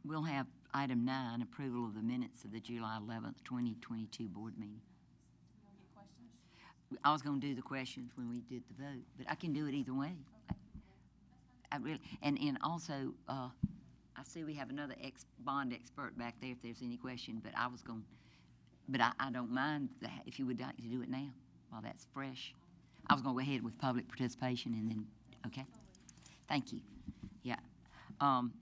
We'll have item 9, approval of the minutes of the July 11th, 2022 board meeting. I was going to do the questions when we did the vote, but I can do it either way. I really, and also, I see we have another bond expert back there if there's any question, but I don't mind if you would like to do it now while that's fresh. I was going to go ahead with public participation and then, okay? Thank you. Yeah.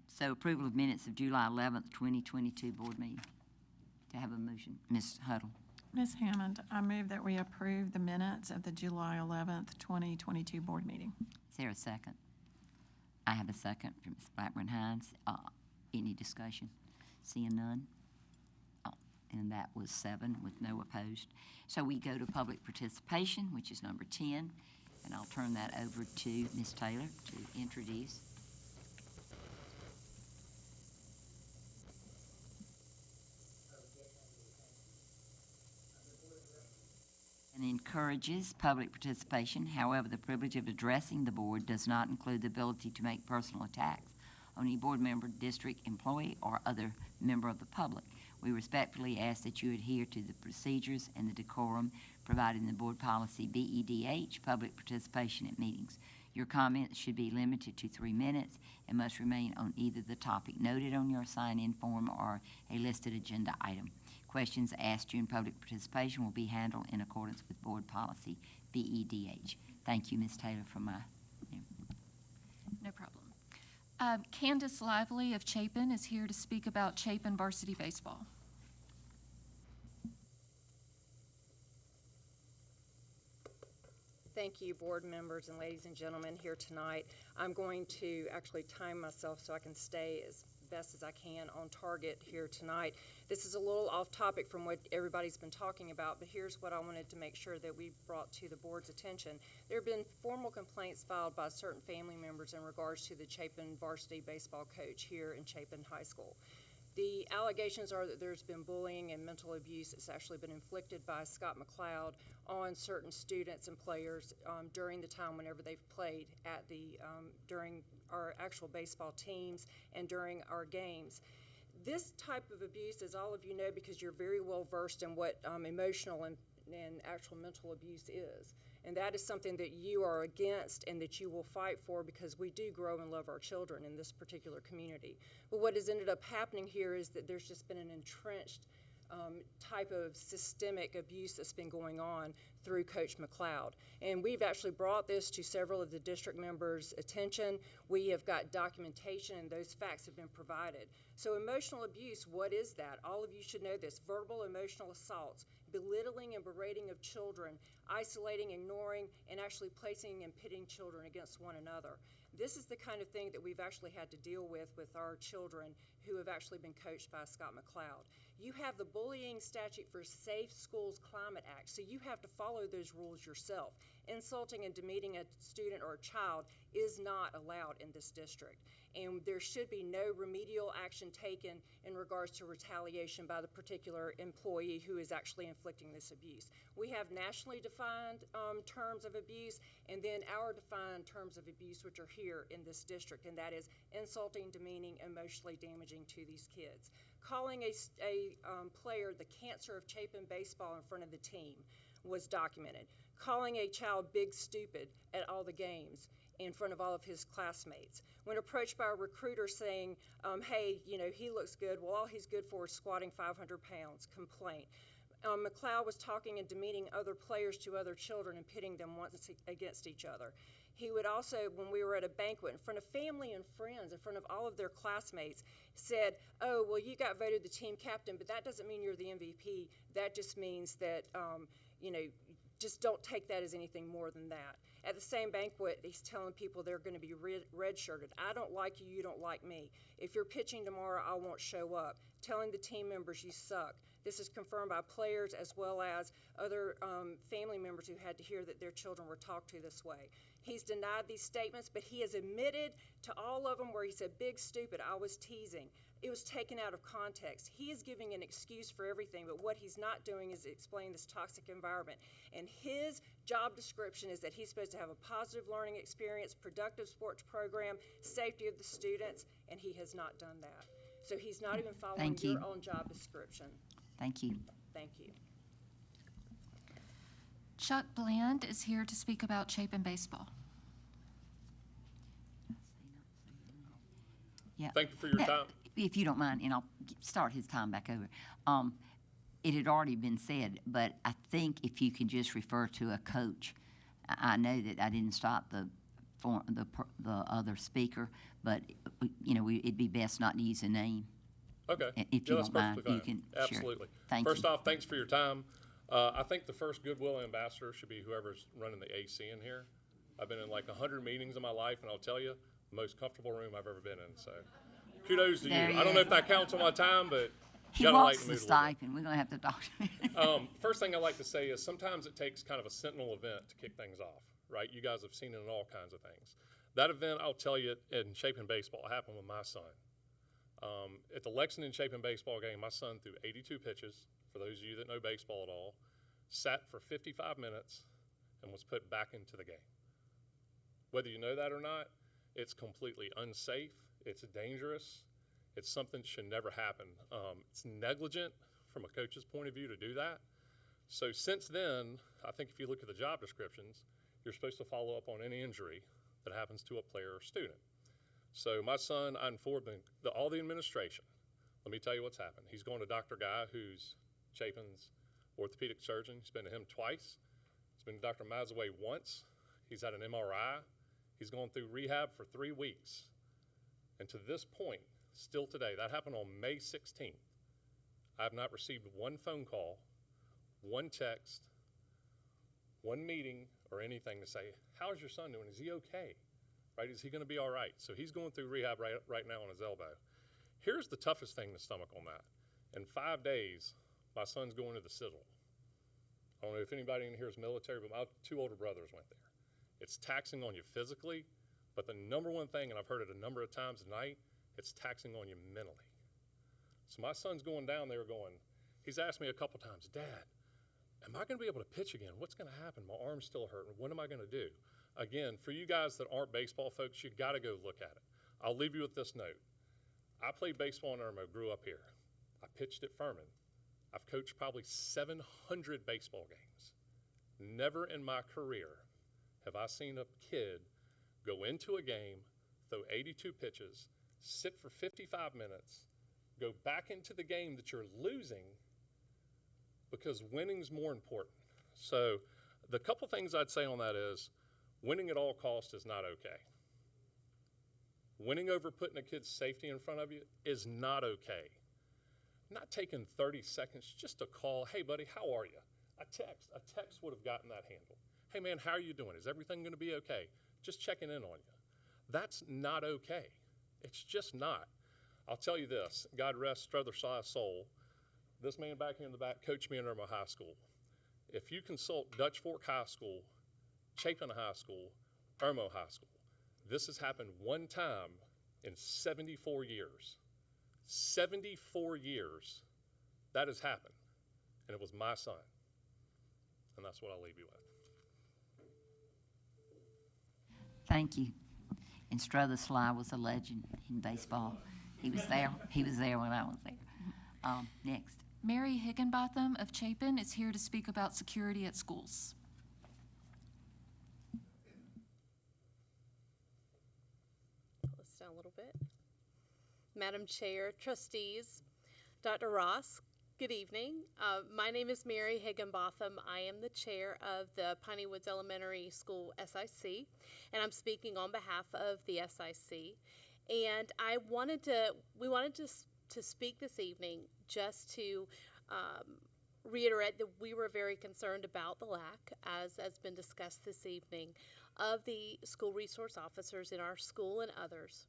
So approval of minutes of July 11th, 2022 board meeting. To have a motion. Ms. Huddle. Ms. Hammond, I move that we approve the minutes of the July 11th, 2022 board meeting. Is there a second? I have a second from Ms. Blackburn-Hines. Any discussion? Seeing none? And that was 7 with no opposed. So we go to public participation, which is number 10, and I'll turn that over to Ms. Taylor to introduce. And encourages public participation. However, the privilege of addressing the board does not include the ability to make personal attacks on any board member, district employee, or other member of the public. We respectfully ask that you adhere to the procedures and the decorum provided in the board policy BEDH, public participation at meetings. Your comments should be limited to 3 minutes and must remain on either the topic noted on your sign-in form or a listed agenda item. Questions asked during public participation will be handled in accordance with board policy BEDH. Thank you, Ms. Taylor, for my... No problem. Candace Lively of Chapin is here to speak about Chapin varsity baseball. Thank you, board members and ladies and gentlemen here tonight. I'm going to actually time myself so I can stay as best as I can on target here tonight. This is a little off topic from what everybody's been talking about, but here's what I wanted to make sure that we brought to the board's attention. There have been formal complaints filed by certain family members in regards to the Chapin varsity baseball coach here in Chapin High School. The allegations are that there's been bullying and mental abuse that's actually been inflicted by Scott McLeod on certain students and players during the time whenever they've played at during our actual baseball teams and during our games. This type of abuse, as all of you know, because you're very well versed in what emotional and actual mental abuse is. And that is something that you are against and that you will fight for, because we do grow and love our children in this particular community. But what has ended up happening here is that there's just been an entrenched type of systemic abuse that's been going on through Coach McLeod. And we've actually brought this to several of the district members' attention. We have got documentation and those facts have been provided. So emotional abuse, what is that? All of you should know this. Verbal emotional assaults, belittling and berating of children, isolating, ignoring, and actually placing and pitting children against one another. This is the kind of thing that we've actually had to deal with our children who have actually been coached by Scott McLeod. You have the Bullying Statute for Safe Schools Climate Act, so you have to follow those rules yourself. Insulting and demeaning a student or a child is not allowed in this district, and there should be no remedial action taken in regards to retaliation by the particular employee who is actually inflicting this abuse. We have nationally defined terms of abuse, and then our defined terms of abuse, which are here in this district, and that is insulting, demeaning, emotionally damaging to these kids. Calling a player the cancer of Chapin baseball in front of the team was documented. Calling a child big stupid at all the games in front of all of his classmates. When approached by a recruiter saying, hey, you know, he looks good, well, all he's good for is squatting 500 pounds, complaint. McLeod was talking and demeaning other players to other children and pitting them once against each other. He would also, when we were at a banquet in front of family and friends, in front of all of their classmates, said, oh, well, you got voted the team captain, but that doesn't mean you're the MVP. That just means that, you know, just don't take that as anything more than that. At the same banquet, he's telling people they're going to be red-shirted. I don't like you, you don't like me. If you're pitching tomorrow, I won't show up. Telling the team members you suck. This is confirmed by players as well as other family members who had to hear that their children were talked to this way. He's denied these statements, but he has admitted to all of them where he said, big stupid, I was teasing. It was taken out of context. He is giving an excuse for everything, but what he's not doing is explaining this toxic environment. And his job description is that he's supposed to have a positive learning experience, productive sports program, safety of the students, and he has not done that. So he's not even following Thank your you. own job description. Thank you. Thank you. Chuck Bland is here to speak about Chapin baseball. Yeah. Thank you for your time. If you don't mind, and I'll start his time back over. It had already been said, but I think if you can just refer to a coach, I know that I didn't stop the other speaker, but, it'd be best not to use a name. Okay. If you that's don't mind, perfectly you fine. can share. Absolutely. Thank First you. off, thanks for your time. I think the first goodwill ambassador should be whoever's running the AC in here. I've been in like 100 meetings in my life, and I'll tell you, the most comfortable room I've ever been in. So kudos to There you. he I don't know is. if that counts on my time, but He you gotta wants lighten the the mood a little bit. stipend. We're going to have to talk to him. First thing I like to say is sometimes it takes kind of a sentinel event to kick things off, right? You guys have seen it in all kinds of things. That event, I'll tell you, in Chapin baseball, happened with my son. At the Lexington Chapin baseball game, my son threw 82 pitches, for those of you that know baseball at all, sat for 55 minutes, and was put back into the game. Whether you know that or not, it's completely unsafe, it's dangerous, it's something that should never happen. It's negligent from a coach's point of view to do that. So since then, I think if you look at the job descriptions, you're supposed to follow up on any injury that happens to a player or student. So my son, I informed all the administration. Let me tell you what's happened. He's going to Dr. Guy, who's Chapin's orthopedic surgeon. He's been to him twice. He's been to Dr. Mazaway once. He's had an MRI. He's gone through rehab for 3 weeks. And to this point, still today, that happened on May 16th, I have not received one phone call, one text, one meeting, or anything to say, how's your son doing? Is he okay? Right? Is he going to be all right? So he's going through rehab right now on his elbow. Here's the toughest thing to stomach on that. In 5 days, my son's going to the Citadel. I don't know if anybody in here is military, but my 2 older brothers went there. It's taxing on you physically, but the number one thing, and I've heard it a number of times tonight, it's taxing on you mentally. So my son's going down there he's asked me a couple times, Dad, am I going to be able to pitch again? What's going to happen? My arm's still hurting. What am I going to do? Again, for you guys that aren't baseball folks, you got to go look at it. I'll leave you with this note. I played baseball in Irmo, grew up here. I pitched at Furman. I've coached probably 700 baseball games. Never in my career have I seen a kid go into a game, throw 82 pitches, sit for 55 minutes, go back into the game that you're losing because winning's more important. So the couple things I'd say on that is winning at all costs is not okay. Winning over putting a kid's safety in front of you is not okay. Not taking 30 seconds just to call, hey buddy, how are you? A text would have gotten that handled. Hey man, how are you doing? Is everything gonna be okay? Just checking in on you. That's not okay. It's just not. I'll tell you this, God rest Strother's soul. This man back here in the back coached me in Irmo High School. If you consult Dutch Fork High School, Chapin High School, Irmo High School, this has happened one time in 74 years. 74 years that has happened, and it was my son. And that's what I'll leave you with. Thank you. And Strother Sly was a legend in baseball. He was there. He was there when I was there. Next. Mary Higginbotham of Chapin is here to speak about security at schools. Let's down a little bit. Madam Chair, trustees, Dr. Ross, good evening. My name is Mary Higginbotham. I am the chair of the Piney Woods Elementary School SIC, and I'm speaking on behalf of the SIC. And we wanted to speak this evening just to reiterate that we were very concerned about the lack, as has been discussed this evening, of the school resource officers in our school and others.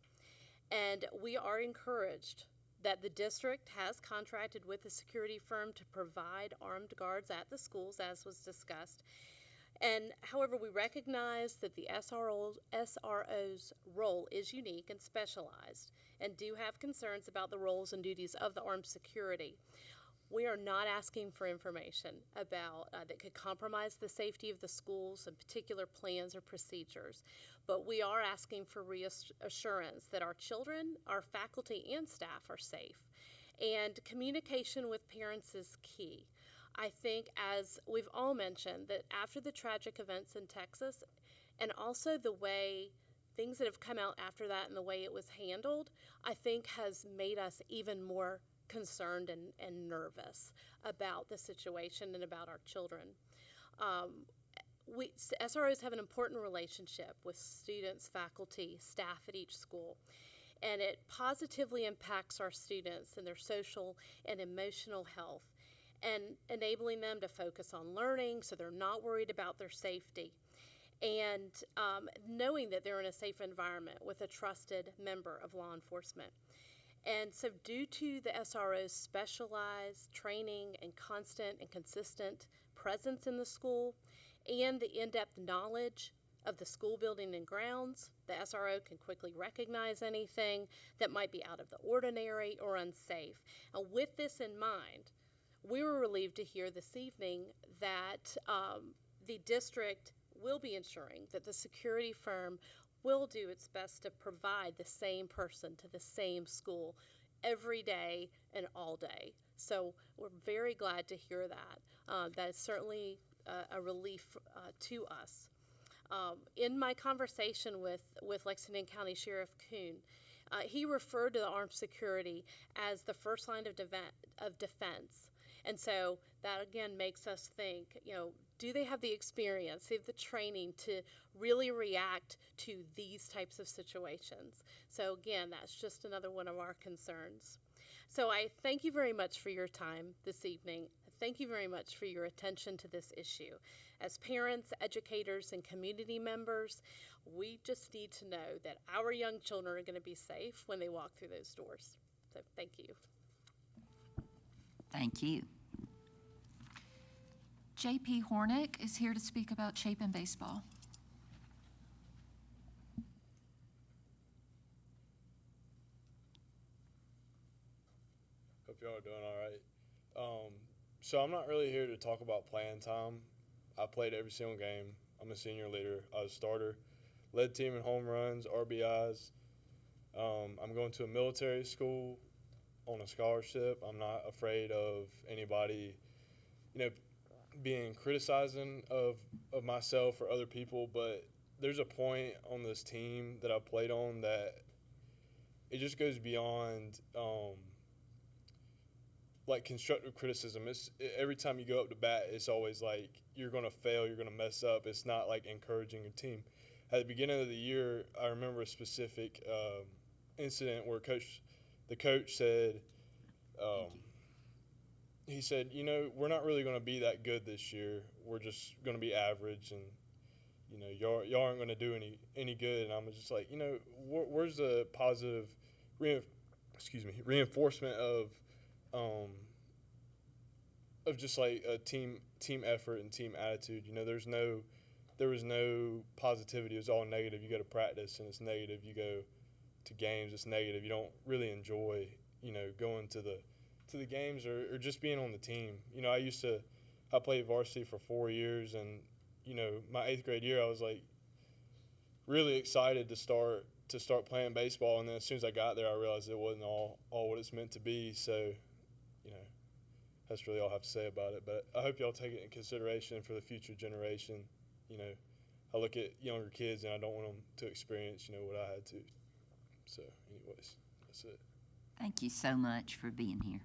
And we are encouraged that the district has contracted with a security firm to provide armed guards at the schools, as was discussed. And however, we recognize that the SRO's role is unique and specialized, and do have concerns about the roles and duties of the armed security. We are not asking for information about that could compromise the safety of the schools and particular plans or procedures, but we are asking for reassurance that our children, our faculty, and staff are safe. And communication with parents is key. I think, as we've all mentioned, that after the tragic events in Texas, and also the way things that have come out after that and the way it was handled, I think has made us even more concerned and nervous about the situation and about our children. SROs have an important relationship with students, faculty, staff at each school, and it positively impacts our students and their social and emotional health, and enabling them to focus on learning so they're not worried about their safety, and knowing that they're in a safe environment with a trusted member of law enforcement. And so due to the SRO's specialized training and constant and consistent presence in the school and the in-depth knowledge of the school building and grounds, the SRO can quickly recognize anything that might be out of the ordinary or unsafe. And with this in mind, we were relieved to hear this evening that the district will be ensuring that the security firm will do its best to provide the same person to the same school every day and all day. So we're very glad to hear that. That is certainly a relief to us. In my conversation with Lexington County Sheriff Kuhn, he referred to the armed security as the first line of defense. And so that again makes us think, do they have the experience, they have the training to really react to these types of situations? So again, that's just another one of our concerns. So I thank you very much for your time this evening. Thank you very much for your attention to this issue. As parents, educators, and community members, we just need to know that our young children are going to be safe when they walk through those doors. So thank you. Thank you. J.P. Hornick is here to speak about Chapin baseball. Hope y'all are doing all right. So I'm not really here to talk about playing time. I played every single game. I'm a senior leader. I was a starter. Led team in home runs, RBIs. I'm going to a military school on a scholarship. I'm not afraid of anybody, being criticizing of myself or other people, but there's a point on this team that I played on that it just goes beyond like constructive criticism. Every time you go up to bat, it's always like you're going to fail, you're going to mess up. It's not like encouraging your team. At the beginning of the year, I remember a specific incident where the coach said, he said, we're not really going to be that good this year. We're just going to be average, and y'all aren't going to do any good. And I'm just like, where's the positive reinforcement of just like a team effort and team attitude? There was no positivity. It was all negative. You go to practice and it's negative. You go to games, it's negative. You don't really enjoy going to the games or just being on the team. I played varsity for 4 years, and my 8th grade year I was like really excited to start playing baseball, and then as soon as I got there I realized it wasn't all what it's meant to be. So that's really all I have to say about it, but I hope y'all take it in consideration for the future generation. I look at younger kids and I don't want them to experience what I had to. So anyways, that's it. Thank you so much for being here.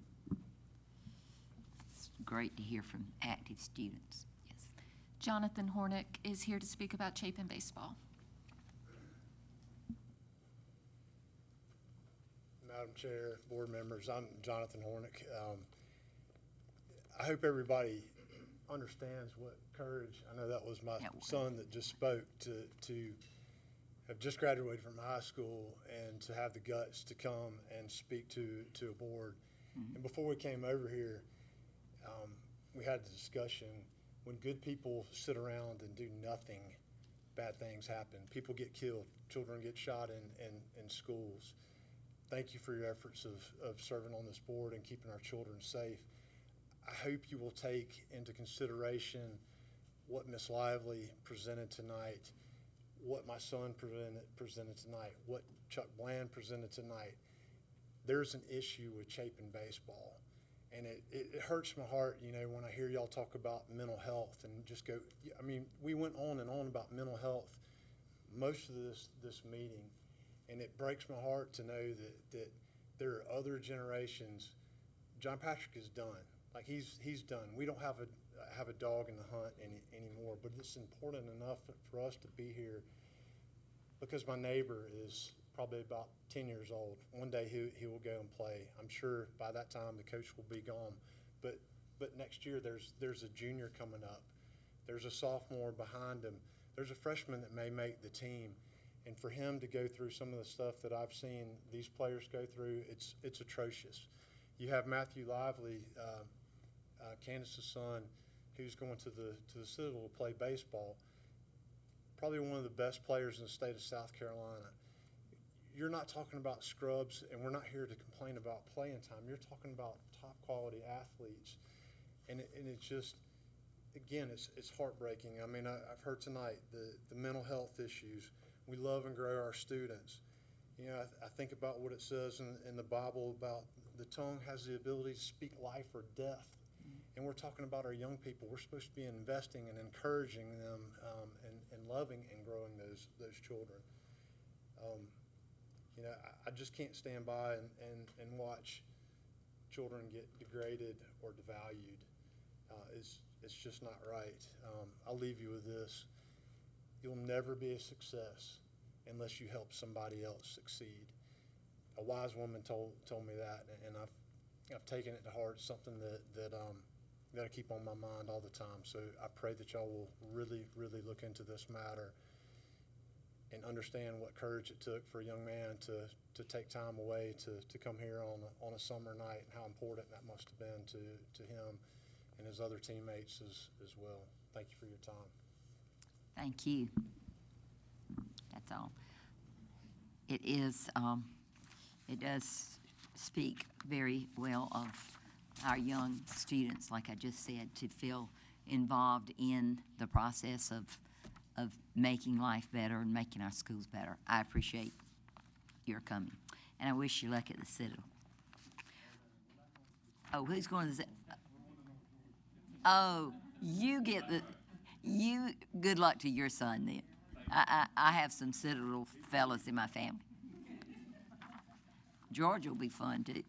It's great to hear from active students. Yes. Jonathan Hornick is here to speak about Chapin baseball. Madam Chair, board members, I'm Jonathan Hornick. I hope everybody understands what courage, I know that was my son that just spoke, to have just graduated from high school and to have the guts to come and speak to a board. Mm-hmm. And before we came over here, we had a discussion. When good people sit around and do nothing, bad things happen. People get killed. Children get shot in schools. Thank you for your efforts of serving on this board and keeping our children safe. I hope you will take into consideration what Miss Lively presented tonight, what my son presented tonight, what Chuck Bland presented tonight. There's an issue with Chapin baseball. And it hurts my heart, you know, when I hear y'all talk about mental health and just go, I mean, we went on and on about mental health most of this meeting, and it breaks my heart to know that there are other generations. John Patrick is done. Like, he's done. We don't have a dog in the hunt anymore, but it's important enough for us to be here because my neighbor is probably about 10 years old. One day he will go and play. I'm sure by that time the coach will be gone. But next year there's a junior coming up. There's a sophomore behind him. There's a freshman that may make the team. And for him to go through some of the stuff that I've seen these players go through, it's atrocious. You have Matthew Lively, Candace's son, who's going to the Citadel to play baseball. Probably one of the best players in the state of South Carolina. You're not talking about scrubs, and we're not here to complain about playing time. You're talking about top quality athletes, and it's just, again, it's heartbreaking. I mean, I've heard tonight the mental health issues. We love and grow our students. You know, I think about what it says in the Bible about the tongue has the ability to speak life or death, and we're talking about our young people. We're supposed to be investing and encouraging them and loving and growing those children. You know, I just can't stand by and watch children get degraded or devalued. It's just not right. I'll leave you with this. You'll never be a success unless you help somebody else succeed. A wise woman told me that, and I've taken it to heart. It's something that I keep on my mind all the time. So I pray that y'all will really, really look into this matter and understand what courage it took for a young man to take time away to come here on a summer night, and how important that must have been to him and his other teammates as well. Thank you for your time. Thank you. That's all. It does speak very well of our young students, like I just said, to feel involved in the process of making life better and making our schools better. I appreciate your coming, and I wish you luck at the Citadel. Oh, who's going to the? Oh, good luck to your son then. I have some Citadel fellas in my family. George will be fun too.